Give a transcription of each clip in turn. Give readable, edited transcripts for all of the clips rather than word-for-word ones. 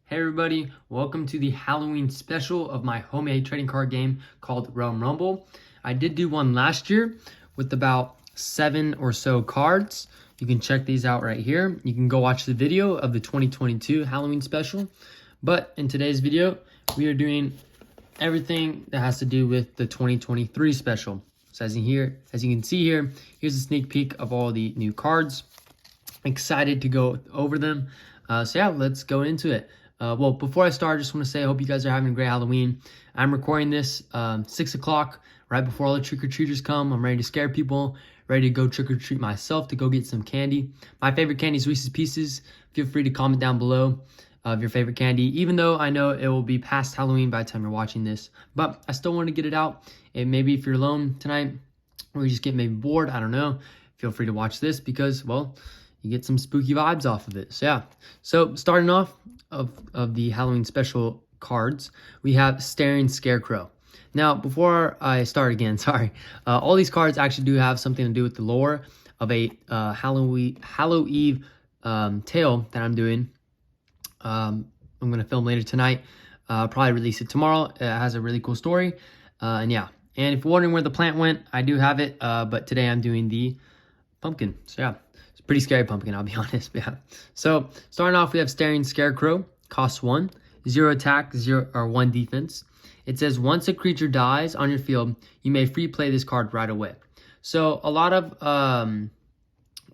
Hey everybody, welcome to the Halloween special of my homemade trading card game called Realm Rumble. I did do one last year with about 7 or so cards. You can check these out right here. You can go watch the video of the 2022 Halloween special. But in today's video, we are doing everything that has to do with the 2023 special. So as you can see here, here's a sneak peek of all the new cards. Excited to go over them. So yeah, let's go into it. Well, before I start, I just want to say I hope you guys are having a great Halloween. I'm recording this 6 o'clock, right before all the trick-or-treaters come. I'm ready to scare people, ready to go trick-or-treat myself to go get some candy. My favorite candy is Reese's Pieces. Feel free to comment down below of your favorite candy, even though I know it will be past Halloween by the time you're watching this. But I still want to get it out. And maybe if you're alone tonight, or you just get maybe bored, I don't know, feel free to watch this because, well, you get some spooky vibes off of it. So yeah, so starting off of the Halloween special cards, we have Staring Scarecrow. Now, before I start again, sorry, all these cards actually do have something to do with the lore of a Hallow Eve tale that I'm doing. I'm going to film later tonight, probably release it tomorrow. It has a really cool story, and yeah. And if you're wondering where the plant went, I do have it, but today I'm doing the pumpkin. So yeah. Pretty scary pumpkin, I'll be honest. Yeah. So starting off, we have Staring Scarecrow, costs 1, 0 attack, 1 defense. It says once a creature dies on your field, you may free play this card right away. So a lot of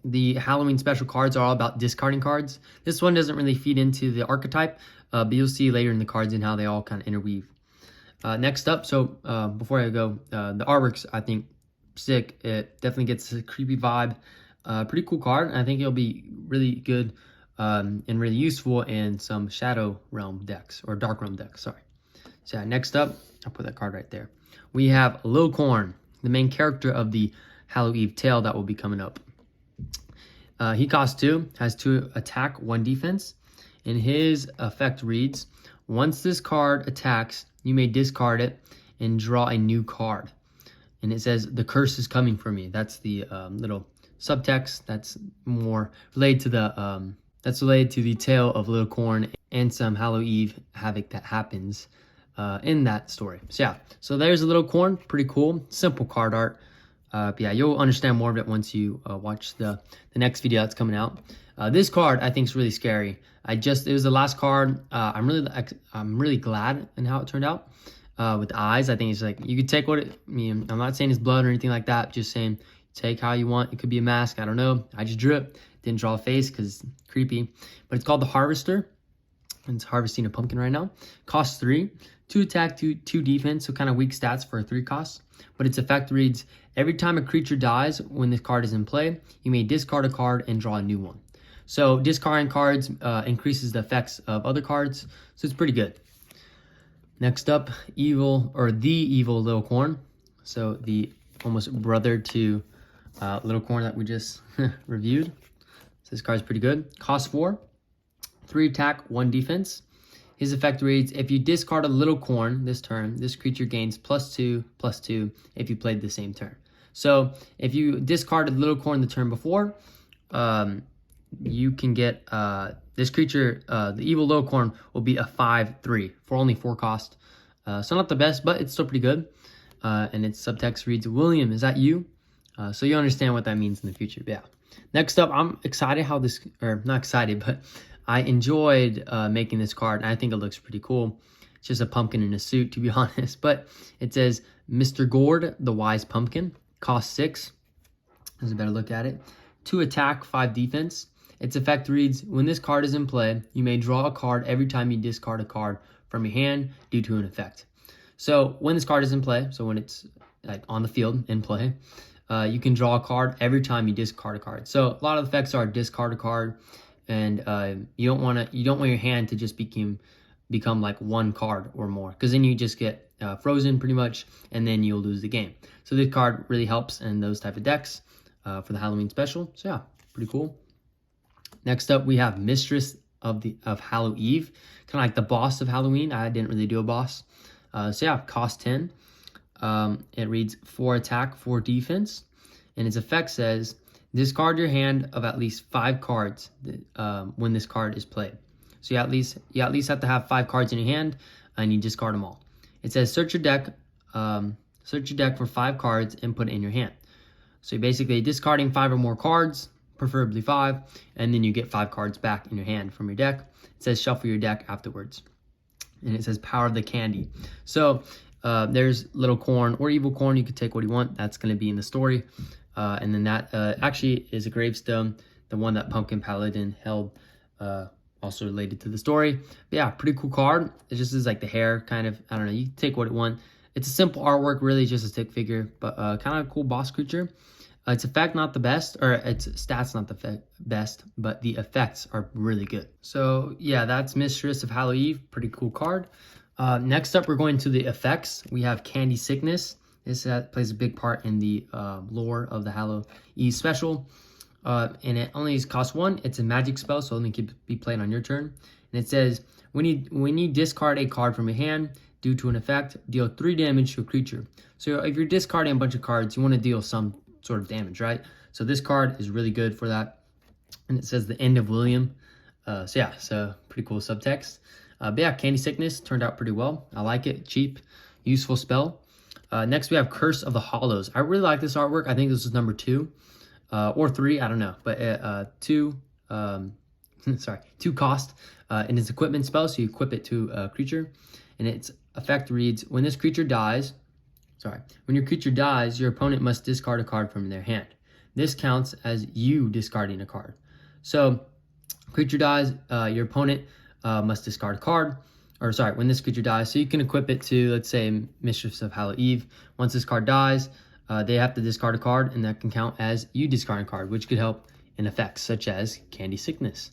the Halloween special cards are all about discarding cards. This one doesn't really feed into the archetype, but you'll see later in the cards and how they all kind of interweave. Next up, so before I go, the artwork's, I think, sick. It definitely gets a creepy vibe. Pretty cool card. I think it'll be really good and really useful in some Shadow Realm decks, or Dark Realm decks, sorry. So yeah, next up, I'll put that card right there. We have Lil Corn, the main character of the Hallow Eve tale that will be coming up. He costs 2, has 2 attack, 1 defense, and his effect reads, once this card attacks, you may discard it and draw a new card. And it says, the curse is coming for me. That's the little subtext that's more related to the tale of Little Corn and some Hallow Eve havoc that happens in that story. So yeah, so there's a Little Corn, pretty cool, simple card art. But yeah, you'll understand more of it once you watch the next video that's coming out. This card I think is really scary. It was the last card. I'm really glad in how it turned out. With the eyes, I think it's like you could take I'm not saying it's blood or anything like that, just saying take how you want. It could be a mask. I don't know. I just drew it. Didn't draw a face because it's creepy. But it's called the Harvester. And it's harvesting a pumpkin right now. Costs 3. 2 attack, 2 defense. So kind of weak stats for a 3 cost. But its effect reads, every time a creature dies when this card is in play, you may discard a card and draw a new one. So discarding cards increases the effects of other cards. So it's pretty good. Next up, the evil Little Corn. So the almost brother to Little Corn that we just reviewed. So this card's pretty good. Cost 4, 3 attack, 1 defense. His effect reads, if you discard a Little Corn this turn, this creature gains +2/+2 if you played the same turn. So if you discarded Little Corn the turn before, you can get this creature, the evil Little Corn, will be a 5/3 for only 4 cost. So not the best, but it's still pretty good. And its subtext reads, William, is that you? So you understand what that means in the future. Yeah. Next up, I'm excited how this, or not excited, but I enjoyed making this card. And I think it looks pretty cool. It's just a pumpkin in a suit, to be honest. But it says, Mr. Gourd, the Wise Pumpkin. Cost 6. There's a better look at it. 2 attack, 5 defense. Its effect reads, when this card is in play, you may draw a card every time you discard a card from your hand due to an effect. So when this card is in play, so when it's like on the field in play, you can draw a card every time you discard a card. So a lot of effects are discard a card, and you don't want your hand to just become like 1 card or more, because then you just get frozen pretty much, and then you'll lose the game. So this card really helps in those type of decks for the Halloween special. So yeah, pretty cool. Next up, we have Mistress of Hallow Eve, kind of like the boss of Halloween. I didn't really do a boss. So yeah, cost 10. It reads 4 attack, 4 defense. And its effect says, discard your hand of at least 5 cards when this card is played. So you at least have to have 5 cards in your hand, and you discard them all. It says search your deck for 5 cards and put it in your hand. So you're basically discarding 5 or more cards, preferably 5, and then you get 5 cards back in your hand from your deck. It says shuffle your deck afterwards. And it says power of the candy. So there's little corn or evil corn. You can take what you want. That's going to be in the story. And then that actually is a gravestone, the one that Pumpkin Paladin held, also related to the story. But yeah, pretty cool card. It just is like the hair kind of, I don't know, you can take what it want. It's a simple artwork, really just a stick figure, but kind of a cool boss creature. Its effect not the best, or its stats not the best, but the effects are really good. So yeah, that's Mistress of Hallow Eve. Pretty cool card. Next up, we're going to the effects. We have Candy Sickness. This plays a big part in the lore of the Hallow Eve special. And it only costs 1. It's a magic spell, so only can be played on your turn. And it says, when you discard a card from your hand due to an effect, deal 3 damage to a creature. So if you're discarding a bunch of cards, you want to deal some sort of damage, right? So this card is really good for that. And it says the end of William. So yeah, so pretty cool subtext. But yeah, Candy Sickness turned out pretty well. I like it. Cheap, useful spell. Next we have Curse of the Hollows. I really like this artwork. I think this is number 2 or 3. I don't know, but 2. Sorry, 2 cost. And it's equipment spell, so you equip it to a creature, and its effect reads: when this creature dies. When your creature dies, your opponent must discard a card from their hand. This counts as you discarding a card. So, creature dies, your opponent must discard a card. Or sorry, when this creature dies, so you can equip it to, let's say, Mistress of Hallow Eve. Once this card dies, they have to discard a card, and that can count as you discarding a card, which could help in effects such as Candy Sickness.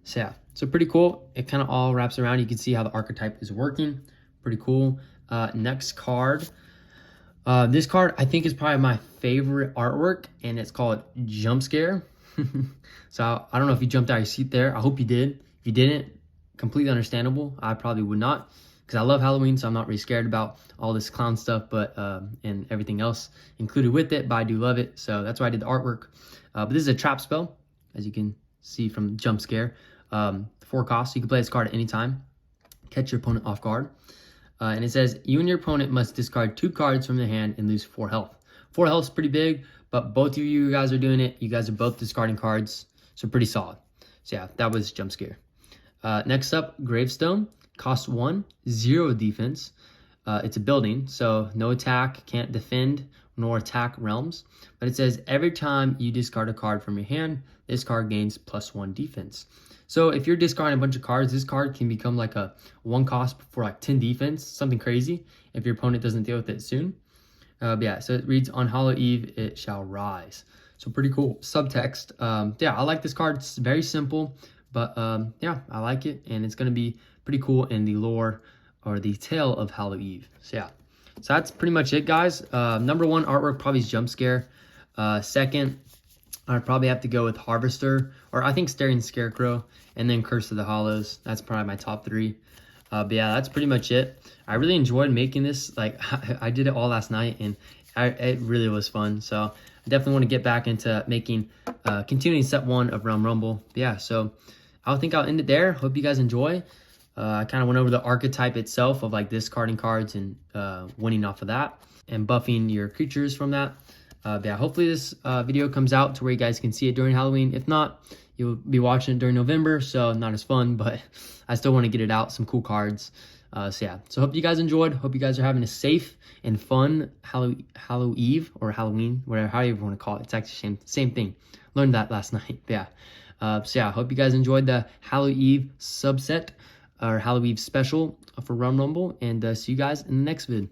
So yeah, so pretty cool. It kind of all wraps around. You can see how the archetype is working. Pretty cool. Next card. This card I think is probably my favorite artwork, and it's called Jump Scare. So I don't know if you jumped out of your seat there. I hope you did. If you didn't, completely understandable. I probably would not, because I love Halloween, so I'm not really scared about all this clown stuff, but and everything else included with it, but I do love it. So that's why I did the artwork. But this is a trap spell, as you can see from Jump Scare. 4 costs. So you can play this card at any time. Catch your opponent off guard. And it says, you and your opponent must discard 2 cards from their hand and lose 4 health. 4 health is pretty big, but both of you guys are doing it. You guys are both discarding cards, so pretty solid. So yeah, that was Jump Scare. Next up, Gravestone. Costs 1, 0 defense. It's a building, so no attack, can't defend, nor attack realms. But it says, every time you discard a card from your hand, this card gains +1 defense. So if you're discarding a bunch of cards, this card can become like a 1 cost for like 10 defense, something crazy, if your opponent doesn't deal with it soon. But yeah, so it reads, on Hallow Eve, it shall rise. So pretty cool subtext. Yeah, I like this card. It's very simple, but yeah, I like it, and it's going to be pretty cool in the lore or the tale of Hallow Eve. So yeah, so that's pretty much it, guys. Number 1 artwork probably is Jump Scare. Second, I'd probably have to go with Harvester, or I think Staring Scarecrow, and then Curse of the Hollows. That's probably my top 3. But yeah, that's pretty much it. I really enjoyed making this. Like, I did it all last night, and it really was fun. So I definitely want to get back into making, continuing set 1 of Realm Rumble. But yeah, so I think I'll end it there. Hope you guys enjoy. I kind of went over the archetype itself of like discarding cards and winning off of that, and buffing your creatures from that. But yeah, hopefully this video comes out to where you guys can see it during Halloween. If not, you'll be watching it during November, so not as fun, but I still want to get it out, some cool cards. So yeah, so hope you guys enjoyed. Hope you guys are having a safe and fun Hallow Eve or Halloween, whatever, however you want to call it. It's actually same thing. Learned that last night. But yeah, so yeah, hope you guys enjoyed the Hallow Eve subset or Hallow Eve special for Realm Rumble, and see you guys in the next vid.